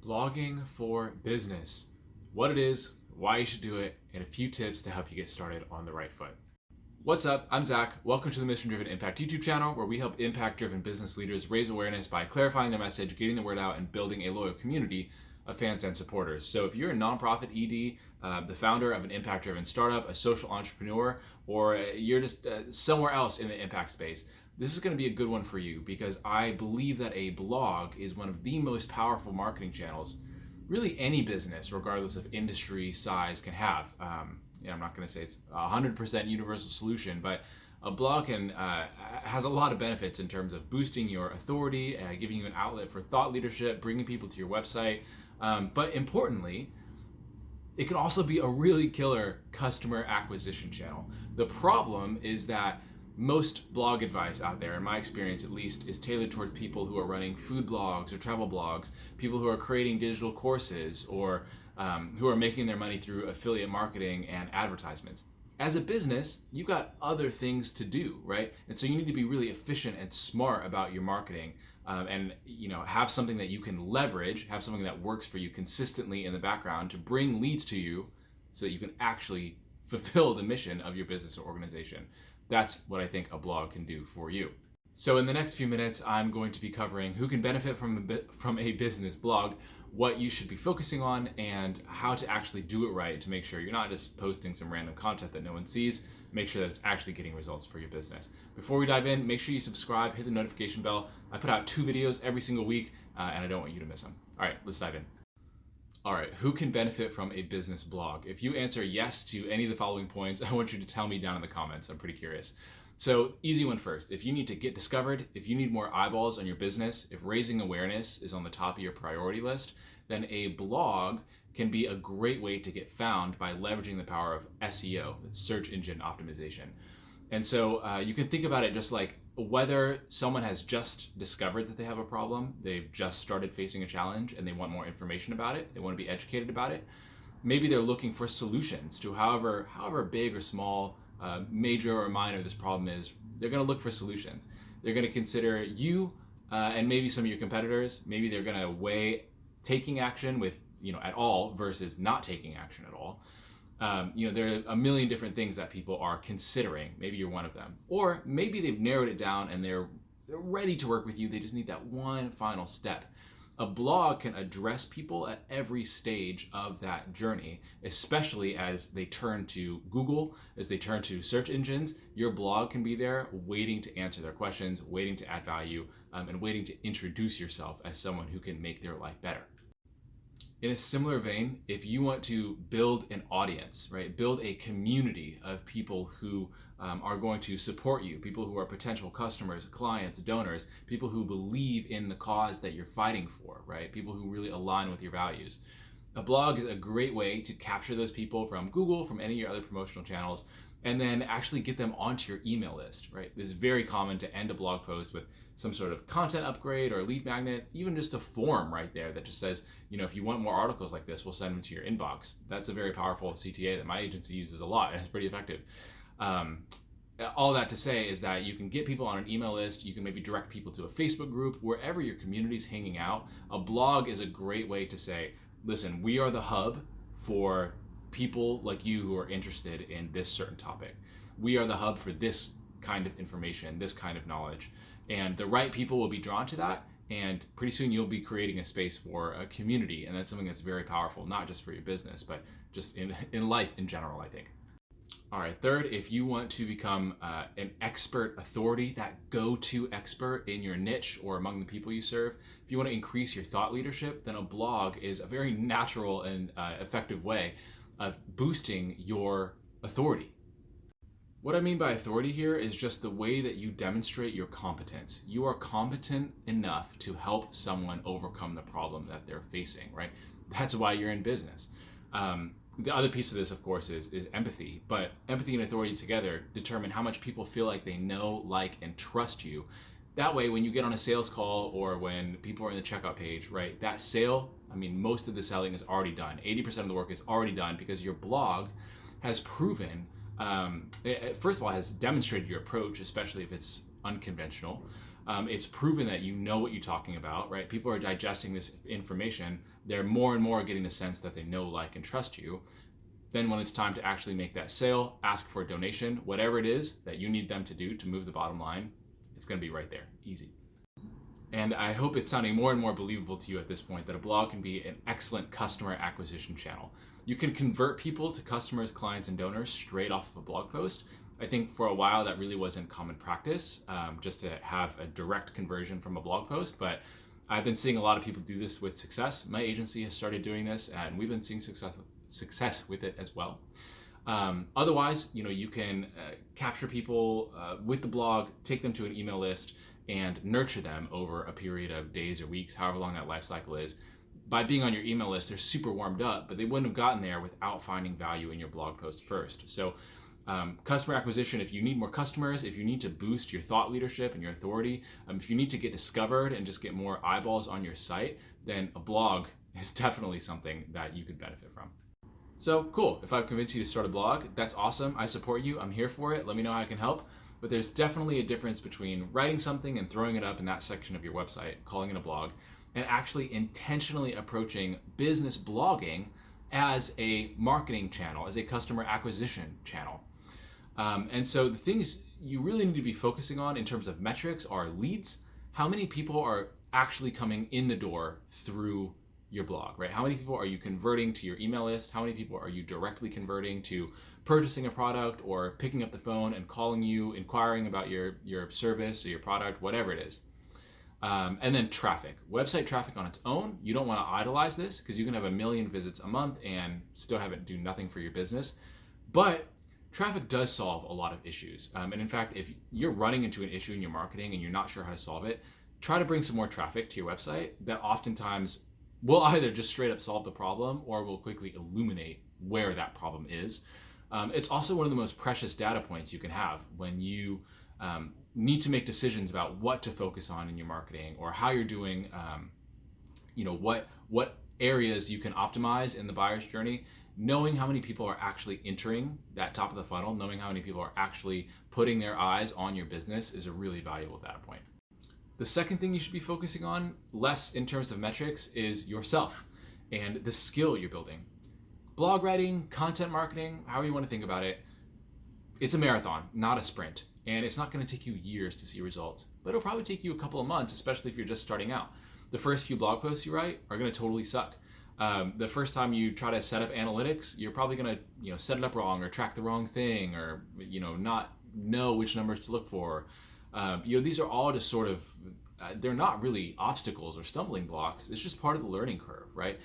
Blogging for business. What it is, why you should do it, and a few tips to help you get started on the right foot. What's up? I'm Zach. Welcome to the Mission Driven Impact YouTube channel, where we help impact driven business leaders raise awareness by clarifying their message, getting the word out, and building a loyal community of fans and supporters. So if you're a nonprofit ED, the founder of an impact driven startup, a social entrepreneur, or you're just somewhere else in the impact space, this is going to be a good one for you, because I believe that a blog is one of the most powerful marketing channels really any business, regardless of industry size, can have. I'm not going to say it's a 100% universal solution, but a blog has a lot of benefits in terms of boosting your authority, giving you an outlet for thought leadership, bringing people to your website. But importantly, it can also be a really killer customer acquisition channel. The problem is that most blog advice out there, in my experience at least, is tailored towards people who are running food blogs or travel blogs, people who are creating digital courses, or who are making their money through affiliate marketing and advertisements. As a business, you got other things to do, right? And so you need to be really efficient and smart about your marketing, and have something that you can leverage, have something that works for you consistently in the background to bring leads to you so that you can actually fulfill the mission of your business or organization. That's what I think a blog can do for you. So in the next few minutes, I'm going to be covering who can benefit from a business blog, what you should be focusing on, and how to actually do it right to make sure you're not just posting some random content that no one sees. Make sure that it's actually getting results for your business. Before we dive in, make sure you subscribe, hit the notification bell. I put out 2 videos every single week, and I don't want you to miss them. All right, let's dive in. All right, who can benefit from a business blog? If you answer yes to any of the following points, I want you to tell me down in the comments. I'm pretty curious. So, easy one first. If you need to get discovered, if you need more eyeballs on your business, if raising awareness is on the top of your priority list, then a blog can be a great way to get found by leveraging the power of SEO, that's search engine optimization. And so you can think about it just like whether someone has just discovered that they have a problem, they've just started facing a challenge, and they want more information about it, they want to be educated about it. Maybe they're looking for solutions to however big or small, major or minor this problem is. They're going to look for solutions. They're going to consider you and maybe some of your competitors. Maybe they're going to weigh taking action with at all versus not taking action at all. There are a million different things that people are considering. Maybe you're one of them. Or maybe they've narrowed it down and they're ready to work with you. They just need that one final step. A blog can address people at every stage of that journey, especially as they turn to Google, as they turn to search engines. Your blog can be there waiting to answer their questions, waiting to add value, and waiting to introduce yourself as someone who can make their life better. In a similar vein, if you want to build an audience, right, build a community of people who are going to support you, people who are potential customers, clients, donors, people who believe in the cause that you're fighting for, right, people who really align with your values. A blog is a great way to capture those people from Google, from any of your other promotional channels, and then actually get them onto your email list, right? It's very common to end a blog post with some sort of content upgrade or a lead magnet, even just a form right there that just says, if you want more articles like this, we'll send them to your inbox. That's a very powerful CTA that my agency uses a lot, and it's pretty effective. All that to say is that you can get people on an email list. You can maybe direct people to a Facebook group, wherever your community's hanging out. A blog is a great way to say, listen, we are the hub for people like you who are interested in this certain topic. We are the hub for this kind of information, this kind of knowledge. And the right people will be drawn to that. And pretty soon you'll be creating a space for a community. And that's something that's very powerful, not just for your business, but just in life in general, I think. All right, third, if you want to become an expert authority, that go-to expert in your niche or among the people you serve, if you want to increase your thought leadership, then a blog is a very natural and effective way of boosting your authority. What I mean by authority here is just the way that you demonstrate your competence. You are competent enough to help someone overcome the problem that they're facing, right? That's why you're in business. The other piece of this, of course, is empathy. But empathy and authority together determine how much people feel like they know, like, and trust you. That way, when you get on a sales call or when people are in the checkout page, right, that sale, most of the selling is already done. 80% of the work is already done because your blog has proven, first of all, has demonstrated your approach, especially if it's unconventional. It's proven that you know what you're talking about, right? People are digesting this information. They're more and more getting the sense that they know, like, and trust you. Then when it's time to actually make that sale, ask for a donation, whatever it is that you need them to do to move the bottom line, it's going to be right there, easy. And I hope it's sounding more and more believable to you at this point that a blog can be an excellent customer acquisition channel. You can convert people to customers, clients, and donors straight off of a blog post. I think for a while that really wasn't common practice, just to have a direct conversion from a blog post, but I've been seeing a lot of people do this with success. My agency has started doing this, and we've been seeing success with it as well. Otherwise, you can capture people with the blog, take them to an email list, and nurture them over a period of days or weeks, however long that life cycle is. By being on your email list, they're super warmed up, but they wouldn't have gotten there without finding value in your blog post first. So customer acquisition, if you need more customers, if you need to boost your thought leadership and your authority, if you need to get discovered and just get more eyeballs on your site, then a blog is definitely something that you could benefit from. So cool, if I've convinced you to start a blog, that's awesome. I support you, I'm here for it. Let me know how I can help. But there's definitely a difference between writing something and throwing it up in that section of your website, calling it a blog, and actually intentionally approaching business blogging as a marketing channel, as a customer acquisition channel. And so the things you really need to be focusing on in terms of metrics are leads. How many people are actually coming in the door through your blog, right? How many people are you converting to your email list? How many people are you directly converting to purchasing a product or picking up the phone and calling you, inquiring about your service or your product, whatever it is? And then traffic. Website traffic on its own, you don't want to idolize this because you can have 1 million visits a month and still have it do nothing for your business. But traffic does solve a lot of issues. And in fact, if you're running into an issue in your marketing and you're not sure how to solve it, try to bring some more traffic to your website. That oftentimes will either just straight up solve the problem or will quickly illuminate where that problem is. It's also one of the most precious data points you can have when you need to make decisions about what to focus on in your marketing or how you're doing, what areas you can optimize in the buyer's journey. Knowing how many people are actually entering that top of the funnel, knowing how many people are actually putting their eyes on your business is a really valuable data point. The second thing you should be focusing on, less in terms of metrics, is yourself and the skill you're building. Blog writing, content marketing, however you want to think about it, it's a marathon, not a sprint. And it's not going to take you years to see results, but it'll probably take you a couple of months, especially if you're just starting out. The first few blog posts you write are going to totally suck. The first time you try to set up analytics, you're probably going to set it up wrong or track the wrong thing or not know which numbers to look for. These are all just sort of, they're not really obstacles or stumbling blocks. It's just part of the learning curve, right?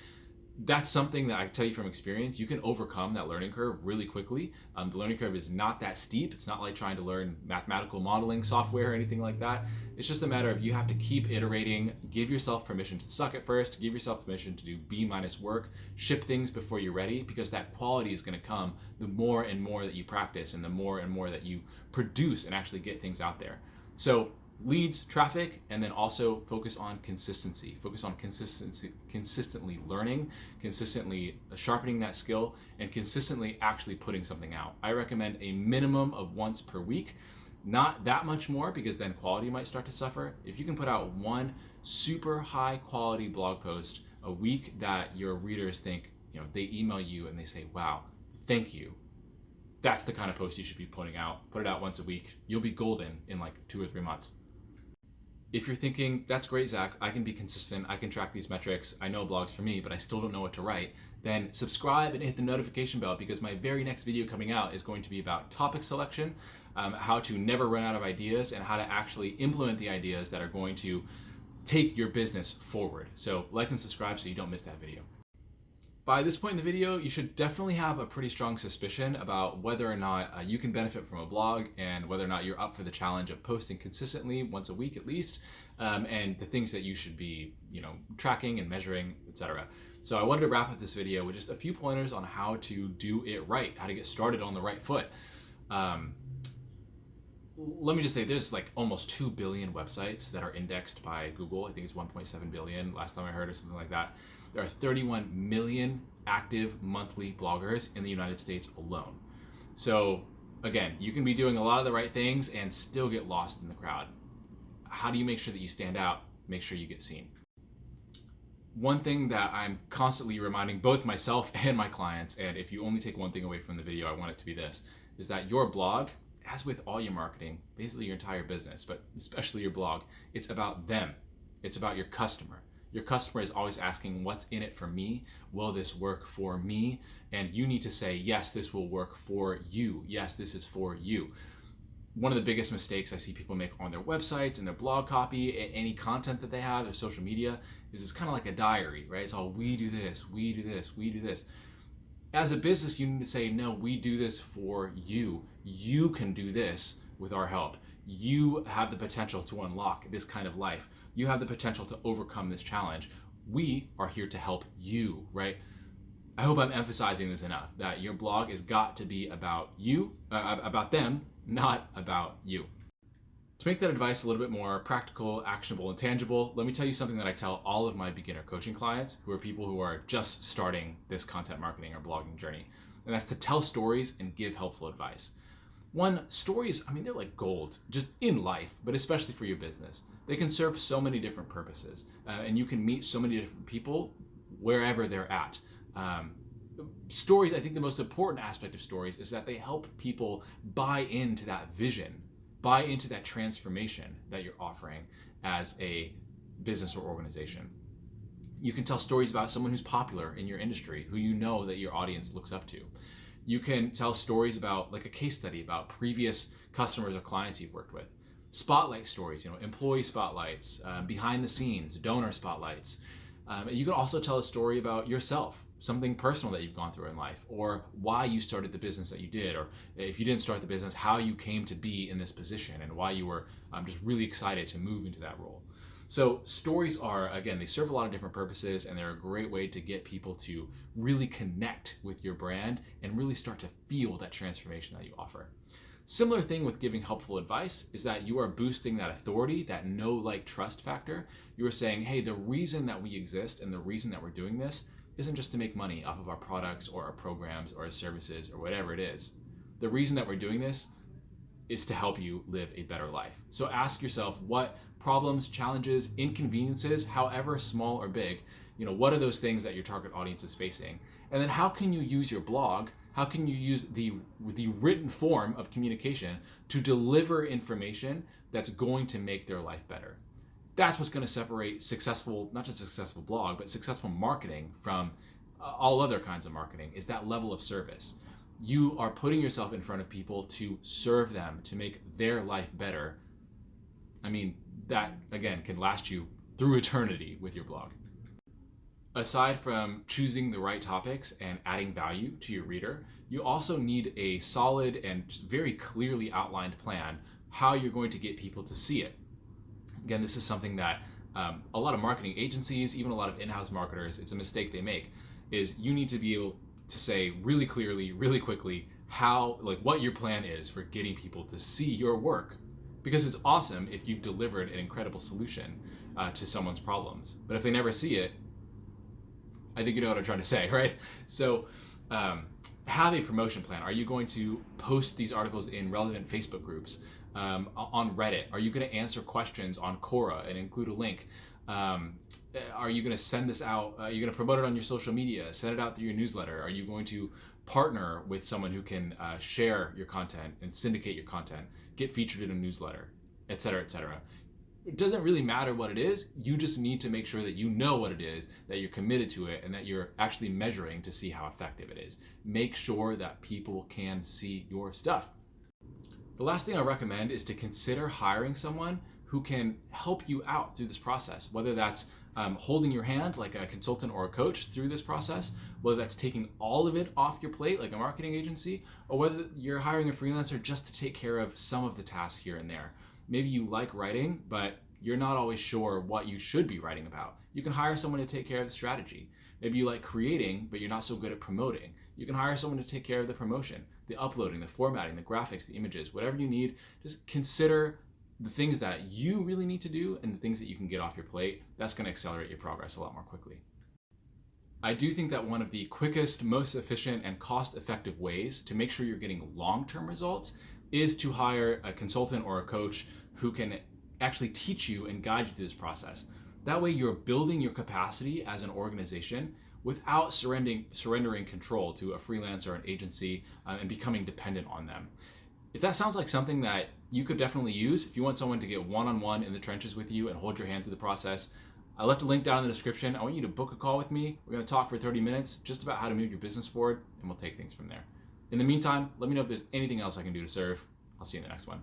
That's something that I tell you from experience. You can overcome that learning curve really quickly. The learning curve is not that steep. It's not like trying to learn mathematical modeling software or anything like that. It's just a matter of you have to keep iterating, give yourself permission to suck at first, give yourself permission to do B- work, ship things before you're ready, because that quality is going to come the more and more that you practice and the more and more that you produce and actually get things out there. So leads, traffic, and then also focus on consistency. Focus on consistently learning, consistently sharpening that skill, and consistently actually putting something out. I recommend a minimum of once per week, not that much more because then quality might start to suffer. If you can put out one super high quality blog post a week that your readers think, they email you and they say, wow, thank you. That's the kind of post you should be putting out. Put it out once a week. You'll be golden in like 2 or 3 months. If you're thinking, that's great, Zach, I can be consistent, I can track these metrics, I know blogs for me, but I still don't know what to write, then subscribe and hit the notification bell because my very next video coming out is going to be about topic selection, how to never run out of ideas, and how to actually implement the ideas that are going to take your business forward. So like and subscribe so you don't miss that video. By this point in the video, you should definitely have a pretty strong suspicion about whether or not you can benefit from a blog and whether or not you're up for the challenge of posting consistently once a week at least, and the things that you should be, tracking and measuring, etc. So I wanted to wrap up this video with just a few pointers on how to do it right, how to get started on the right foot. Let me just say there's like almost 2 billion websites that are indexed by Google. I think it's 1.7 billion last time I heard or something like that. There are 31 million active monthly bloggers in the United States alone. So again, you can be doing a lot of the right things and still get lost in the crowd. how do you make sure that you stand out? Make sure you get seen. One thing that I'm constantly reminding both myself and my clients, and if you only take one thing away from the video, I want it to be this, is that your blog, as with all your marketing, basically your entire business, but especially your blog, it's about them. It's about your customer. Your customer is always asking, what's in it for me? Will this work for me? And you need to say, yes, this will work for you. Yes, this is for you. One of the biggest mistakes I see people make on their websites and their blog copy, any content that they have, their social media, is it's kind of like a diary, right? It's all, we do this, we do this, we do this. As a business, you need to say, no, we do this for you. You can do this with our help. You have the potential to unlock this kind of life. You have the potential to overcome this challenge. We are here to help you, right? I hope I'm emphasizing this enough, that your blog has got to be about you, about them, not about you. To make that advice a little bit more practical, actionable, and tangible, let me tell you something that I tell all of my beginner coaching clients, who are people who are just starting this content marketing or blogging journey. And that's to tell stories and give helpful advice. One, stories, they're like gold, just in life, but especially for your business. They can serve so many different purposes, and you can meet so many different people wherever they're at. Stories, I think the most important aspect of stories is that they help people buy into that vision, buy into that transformation that you're offering as a business or organization. You can tell stories about someone who's popular in your industry, who you know that your audience looks up to. You can tell stories about, like a case study about previous customers or clients you've worked with. Spotlight stories, employee spotlights, behind the scenes, donor spotlights. You can also tell a story about yourself, something personal that you've gone through in life, or why you started the business that you did, or if you didn't start the business, how you came to be in this position and why you were just really excited to move into that role. So stories are, again, they serve a lot of different purposes, and they're a great way to get people to really connect with your brand and really start to feel that transformation that you offer. Similar thing with giving helpful advice is that you are boosting that authority, that know, like, trust factor. You are saying, hey, the reason that we exist and the reason that we're doing this isn't just to make money off of our products or our programs or our services or whatever it is. The reason that we're doing this is to help you live a better life. So ask yourself, what problems, challenges, inconveniences, however small or big, what are those things that your target audience is facing? And then how can you use your blog, how can you use the written form of communication to deliver information that's going to make their life better? That's what's going to separate successful, not just a successful blog, but successful marketing from all other kinds of marketing, is that level of service. You are putting yourself in front of people to serve them, to make their life better. That, again, can last you through eternity with your blog. Aside from choosing the right topics and adding value to your reader, you also need a solid and very clearly outlined plan how you're going to get people to see it. Again, this is something that a lot of marketing agencies, even a lot of in-house marketers, it's a mistake they make, is you need to be able to say really clearly, really quickly, what your plan is for getting people to see your work. Because it's awesome if you've delivered an incredible solution to someone's problems. But if they never see it, I think you know what I'm trying to say, right? So have a promotion plan. Are you going to post these articles in relevant Facebook groups? On Reddit? Are you going to answer questions on Quora and include a link? Are you going to send this out? Are you going to promote it on your social media? Send it out through your newsletter? Are you going to partner with someone who can share your content and syndicate your content, get featured in a newsletter, et cetera, et cetera? It doesn't really matter what it is. You just need to make sure that you know what it is, that you're committed to it, and that you're actually measuring to see how effective it is. Make sure that people can see your stuff. The last thing I recommend is to consider hiring someone who can help you out through this process, whether that's holding your hand like a consultant or a coach through this process, whether that's taking all of it off your plate like a marketing agency, or whether you're hiring a freelancer just to take care of some of the tasks here and there. Maybe you like writing, but you're not always sure what you should be writing about. You can hire someone to take care of the strategy. Maybe you like creating, but you're not so good at promoting. You can hire someone to take care of the promotion, the uploading, the formatting, the graphics, the images, whatever you need. Just consider the things that you really need to do and the things that you can get off your plate. That's going to accelerate your progress a lot more quickly. I do think that one of the quickest, most efficient, and cost-effective ways to make sure you're getting long-term results is to hire a consultant or a coach who can actually teach you and guide you through this process. That way you're building your capacity as an organization without surrendering control to a freelancer or an agency and becoming dependent on them. If that sounds like something that you could definitely use, if you want someone to get one-on-one in the trenches with you and hold your hand through the process, I left a link down in the description. I want you to book a call with me. We're going to talk for 30 minutes just about how to move your business forward, and we'll take things from there. In the meantime, let me know if there's anything else I can do to serve. I'll see you in the next one.